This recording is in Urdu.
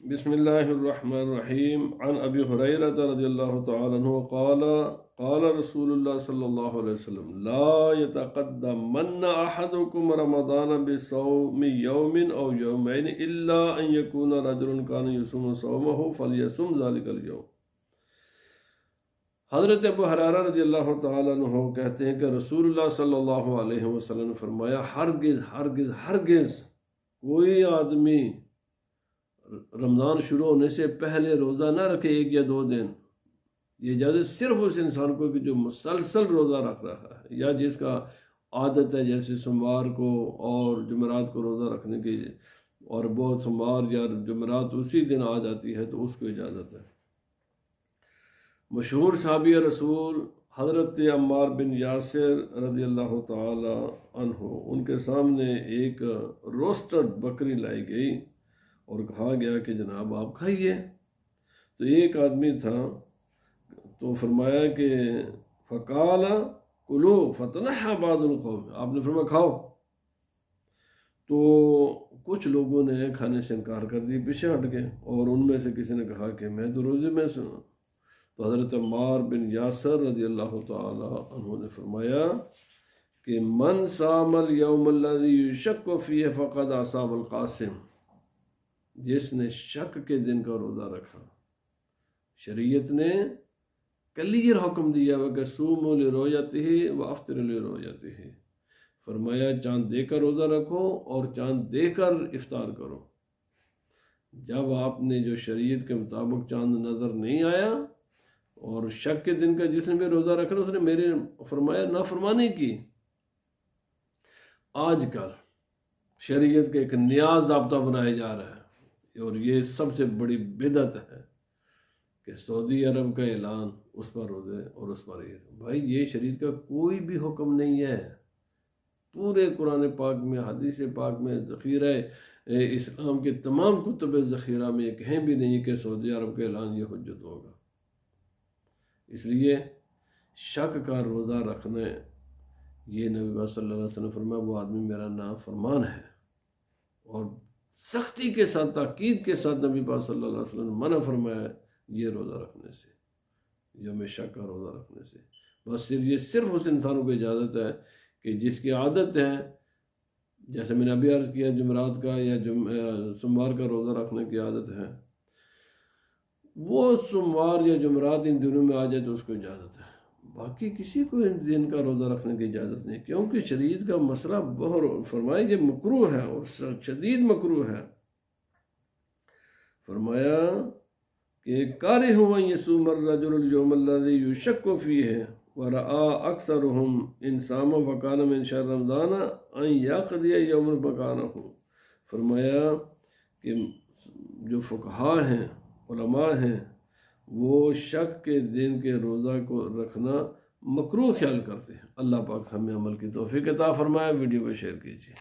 بسم اللہ الرحمن الرحیم عن ابی ہریرہ رضی اللہ تعالی عنہ قال قال رسول اللہ صلی اللہ علیہ وسلم لا يتقدمن احدكم رمضان بصوم يوم او يومين الا ان يكون رجل كان يصوم صومه فليصم ذلك اليوم۔ حضرت ابو ہریرہ رضی اللہ تعالیٰ عنہ کہتے ہیں کہ رسول اللہ صلی اللہ علیہ وسلم نے فرمایا ہرگز ہرگز ہرگز کوئی آدمی رمضان شروع ہونے سے پہلے روزہ نہ رکھے 1 یا 2 دن۔ یہ اجازت صرف اس انسان کو کہ جو مسلسل روزہ رکھ رہا ہے یا جس کا عادت ہے، جیسے سوموار کو اور جمعرات کو روزہ رکھنے کی، اور بہت سوموار یا جمعرات اسی دن آ جاتی ہے تو اس کو اجازت ہے۔ مشہور صحابی رسول حضرت عمار بن یاسر رضی اللہ تعالی عنہ، ان کے سامنے ایک روسٹڈ بکری لائی گئی اور کہا گیا کہ جناب آپ کھائیے۔ تو ایک آدمی تھا تو فرمایا کہ فقال کلو فتنحى بعض القوم، آپ نے فرمایا کھاؤ۔ تو کچھ لوگوں نے کھانے سے انکار کر دی، پیچھے ہٹ گئے، اور ان میں سے کسی نے کہا کہ میں تو روزے میں سے ہوں۔ تو حضرت عمار بن یاسر رضی اللہ تعالی عنہ نے فرمایا کہ من صام اليوم الذي يشك فيه فقد اصاب القاسم، جس نے شک کے دن کا روزہ رکھا، شریعت نے کلیئر حکم دیا ہے کہ صوموا لرؤیتہ وافطروا لرؤیتہ، فرمایا چاند دیکھ کر روزہ رکھو اور چاند دیکھ کر افطار کرو۔ جب آپ نے جو شریعت کے مطابق چاند نظر نہیں آیا اور شک کے دن کا جس نے بھی روزہ رکھا اس نے میرے فرمایا نافرمانی کی۔ آج کل شریعت کا ایک نیا ضابطہ بنایا جا رہا ہے، اور یہ سب سے بڑی بدعت ہے کہ سعودی عرب کا اعلان، اس پر روزے اور اس پر عید۔ بھائی یہ شریعت کا کوئی بھی حکم نہیں ہے، پورے قرآن پاک میں، حدیث پاک میں، ذخیرہ اسلام کے تمام کتب ذخیرہ میں کہیں بھی نہیں کہ سعودی عرب کا اعلان یہ حجت ہوگا۔ اس لیے شک کا روزہ رکھنا، یہ نبی پاک صلی اللہ علیہ وسلم فرمایا وہ آدمی میرا نافرمان ہے، اور سختی کے ساتھ، تاکید کے ساتھ نبی پاک صلی اللہ علیہ وسلم نے منع فرمایا یہ روزہ رکھنے سے، یوم شک کا روزہ رکھنے سے۔ بس یہ صرف اس انسانوں کو اجازت ہے کہ جس کی عادت ہے، جیسے میں نے ابھی عرض کیا جمعرات کا یا سوموار کا روزہ رکھنے کی عادت ہے، وہ سوموار یا جمعرات ان دنوں میں آ جائے تو اس کو اجازت ہے، باقی کسی کو ان دن کا روزہ رکھنے کی اجازت نہیں، کیونکہ شریعت کا مسئلہ بہت فرمایا یہ مکروہ ہے اور شدید مکروہ ہے۔ فرمایا کہ کارہ ہوا یصوم الرجل اليوم الذي يشك فيه ورأى اکثرهم ان صام فكان من شهر رمضان ان يقضي يوم مكانه۔ فرمایا کہ جو فقہا ہیں، علماء ہیں، وہ شک کے دن کے روزہ کو رکھنا مکروہ خیال کرتے ہیں۔ اللہ پاک ہمیں عمل کی توفیق عطا فرمائے۔ ویڈیو کو شیئر کیجیے۔